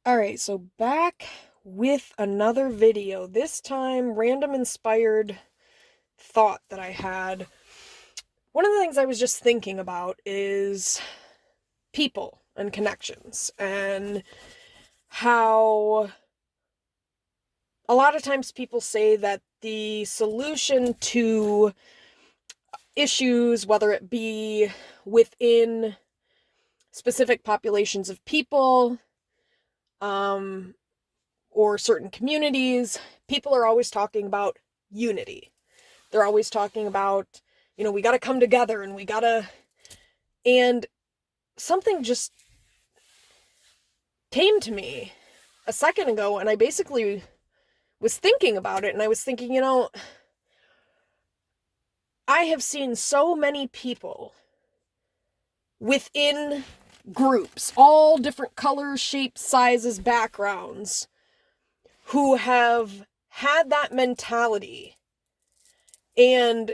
Alright, so back with another video. This time, random inspired thought that I had. One of the things I was just thinking about is people and connections, and how a lot of times people say that the solution to issues, whether it be within specific populations of people, or certain communities, people are always talking about unity. They're always talking about, we got to come together and something just came to me a second ago, and I basically was thinking about it, and I was thinking, I have seen so many people within groups, all different colors, shapes, sizes, backgrounds, who have had that mentality and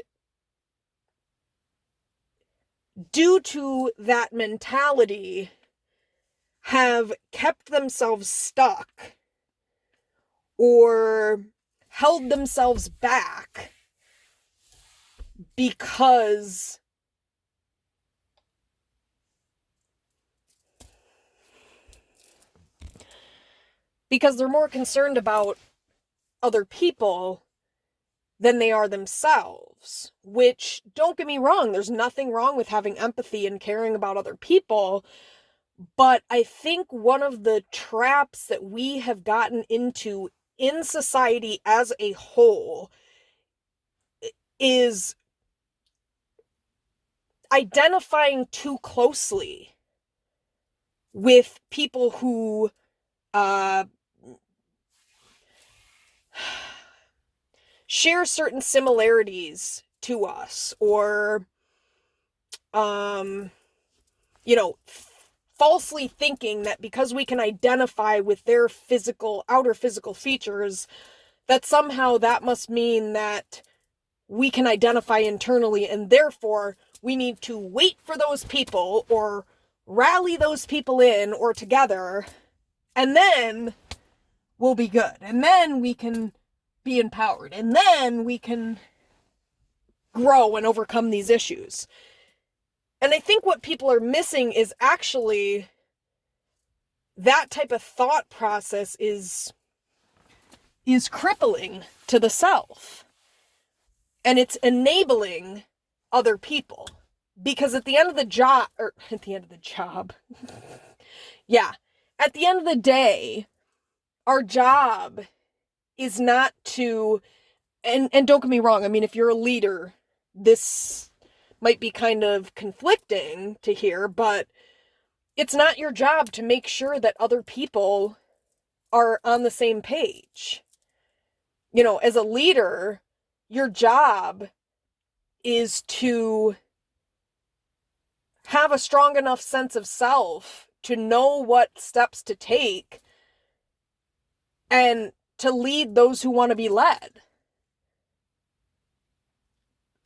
due to that mentality have kept themselves stuck or held themselves back because they're more concerned about other people than they are themselves. Which, don't get me wrong, there's nothing wrong with having empathy and caring about other people, but I think one of the traps that we have gotten into in society as a whole is identifying too closely with people who share certain similarities to us, or falsely thinking that because we can identify with their outer physical features, that somehow that must mean that we can identify internally, and therefore we need to wait for those people or rally those people in or together, and then we'll be good, and then we can be empowered, and then we can grow and overcome these issues. And I think what people are missing is actually that type of thought process is crippling to the self. And it's enabling other people. Because at the end of the job, yeah, at the end of the day, our job is not to, and don't get me wrong, I mean, if you're a leader, this might be kind of conflicting to hear, but it's not your job to make sure that other people are on the same page. As a leader, your job is to have a strong enough sense of self to know what steps to take and to lead those who want to be led.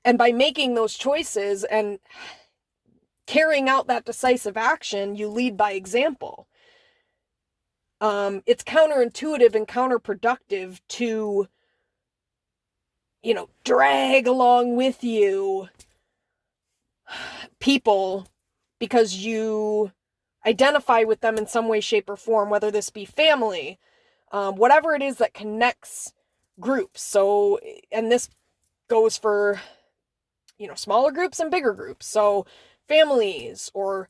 And by making those choices and carrying out that decisive action, you lead by example. It's counterintuitive and counterproductive to, drag along with you people because you identify with them in some way, shape, or form, whether this be family, whatever it is that connects groups. So, and this goes for, smaller groups and bigger groups. So families or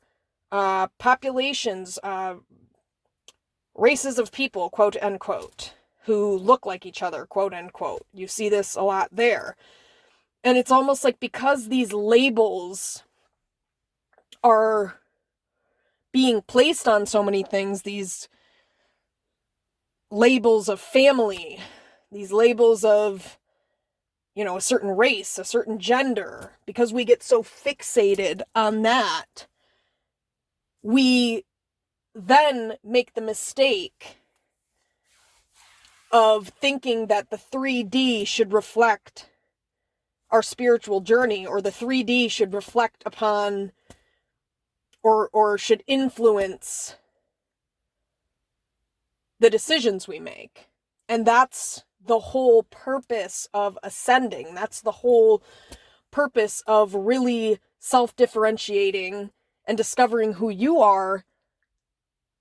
populations, races of people, quote unquote, who look like each other, quote unquote. You see this a lot there. And it's almost like because these labels are being placed on so many things, these labels of family, these labels of, a certain race, a certain gender, because we get so fixated on that, we then make the mistake of thinking that the 3D should reflect our spiritual journey, or the 3D should reflect upon – or should influence the decisions we make. And that's the whole purpose of ascending. That's the whole purpose of really self-differentiating and discovering who you are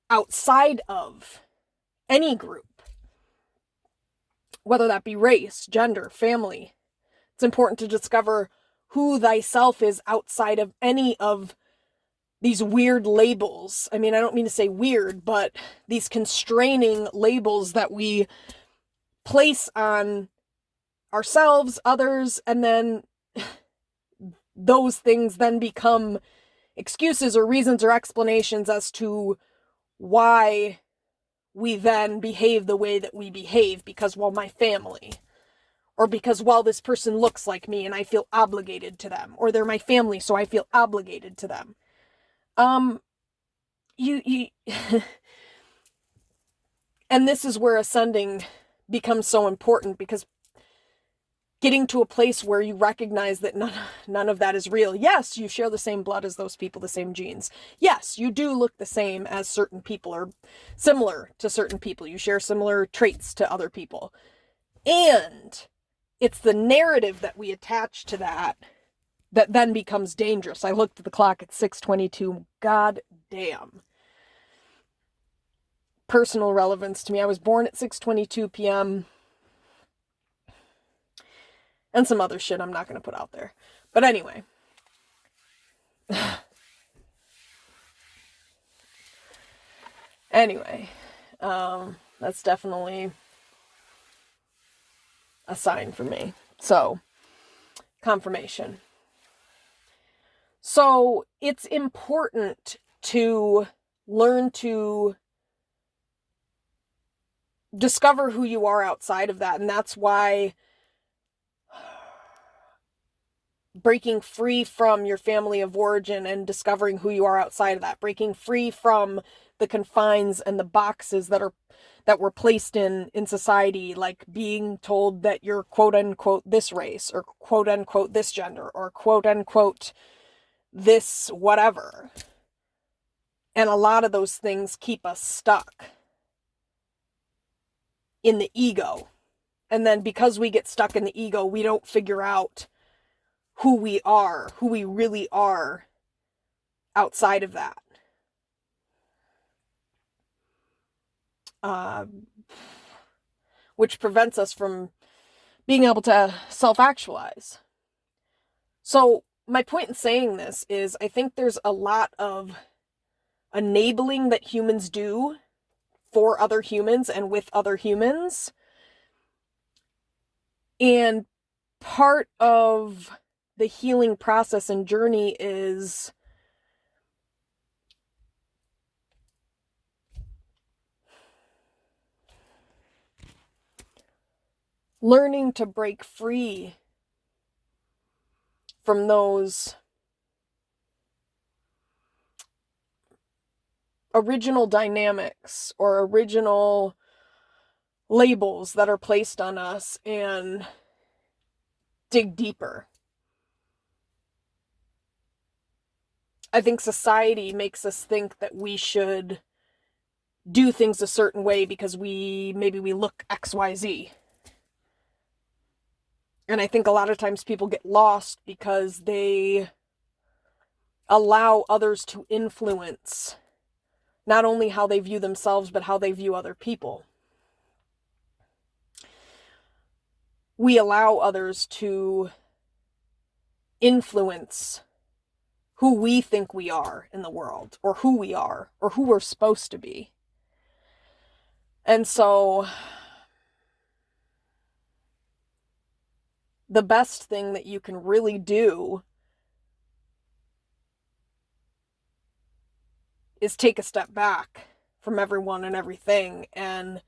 outside of any group, whether that be race, gender, family. It's important to discover who thyself is outside of any of these weird labels. I mean, I don't mean to say weird, but these constraining labels that we place on ourselves, others, and then those things then become excuses or reasons or explanations as to why we then behave the way that we behave, because, well, my family, or because, well, this person looks like me and I feel obligated to them, or they're my family, so I feel obligated to them. You and this is where ascending becomes so important, because getting to a place where you recognize that none of that is real. Yes, you share the same blood as those people, the same genes. Yes, you do look the same as certain people, or similar to certain people. You share similar traits to other people. And it's the narrative that we attach to that then becomes dangerous. I looked at the clock at 6:22. God damn. Personal relevance to me. I was born at 6:22 p.m. and some other shit I'm not going to put out there. But anyway. That's definitely a sign for me. So, confirmation. So, it's important to learn to discover who you are outside of that. And that's why breaking free from your family of origin and discovering who you are outside of that, breaking free from the confines and the boxes that were placed in society, like being told that you're quote unquote this race, or quote unquote this gender, or quote unquote this whatever. And a lot of those things keep us stuck in the ego. And then because we get stuck in the ego, we don't figure out who we really are outside of that. Which prevents us from being able to self-actualize. So my point in saying this is, I think there's a lot of enabling that humans do for other humans and with other humans. And part of the healing process and journey is learning to break free from those original dynamics or original labels that are placed on us and dig deeper. I think society makes us think that we should do things a certain way because maybe we look XYZ. And I think a lot of times people get lost because they allow others to influence not only how they view themselves, but how they view other people. We allow others to influence who we think we are in the world, or who we are, or who we're supposed to be. And so the best thing that you can really do is take a step back from everyone and everything and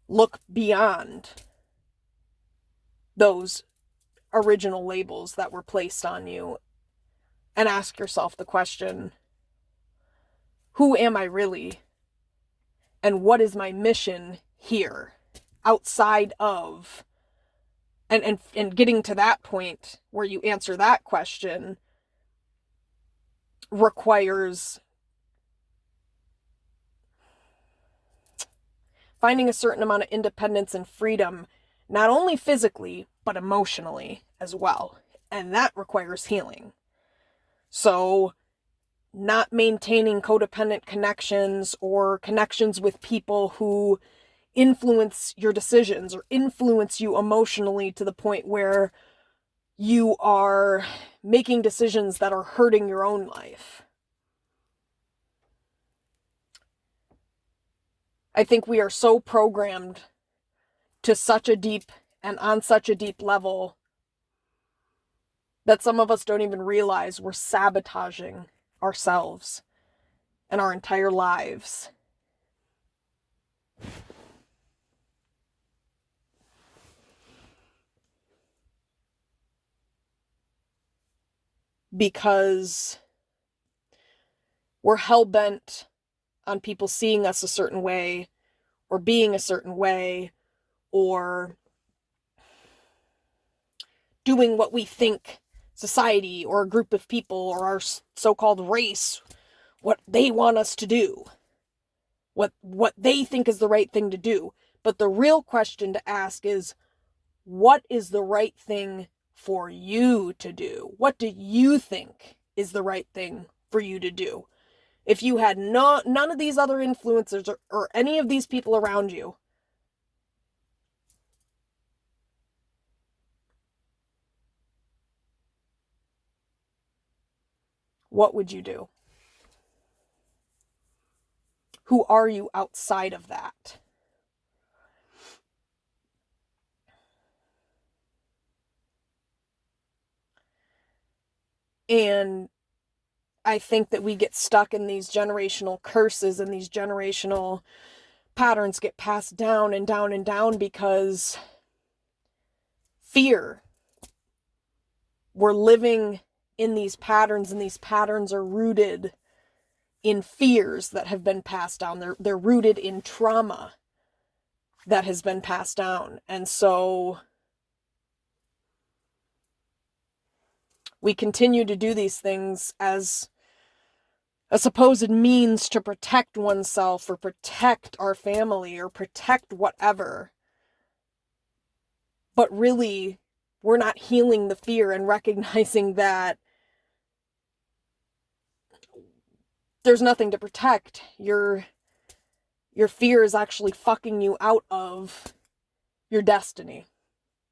look beyond those original labels that were placed on you and ask yourself the question, who am I really? And what is my mission here outside of, and getting to that point where you answer that question requires finding a certain amount of independence and freedom, not only physically, but emotionally as well. And that requires healing. So, not maintaining codependent connections or connections with people who influence your decisions or influence you emotionally to the point where you are making decisions that are hurting your own life. I think we are so programmed to such a deep and on such a deep level that some of us don't even realize we're sabotaging ourselves and our entire lives. Because we're hell-bent on people seeing us a certain way or being a certain way or doing what we think society or a group of people or our so-called race, what they want us to do, what they think is the right thing to do. But the real question to ask is, what is the right thing for you to do? What do you think is the right thing for you to do? If you had none of these other influencers or any of these people around you, what would you do? Who are you outside of that? And I think that we get stuck in these generational curses and these generational patterns get passed down and down and down because fear. We're living in these patterns, and these patterns are rooted in fears that have been passed down. They're rooted in trauma that has been passed down. And so we continue to do these things as a supposed means to protect oneself or protect our family or protect whatever. But really, we're not healing the fear and recognizing that there's nothing to protect. Your fear is actually fucking you out of your destiny.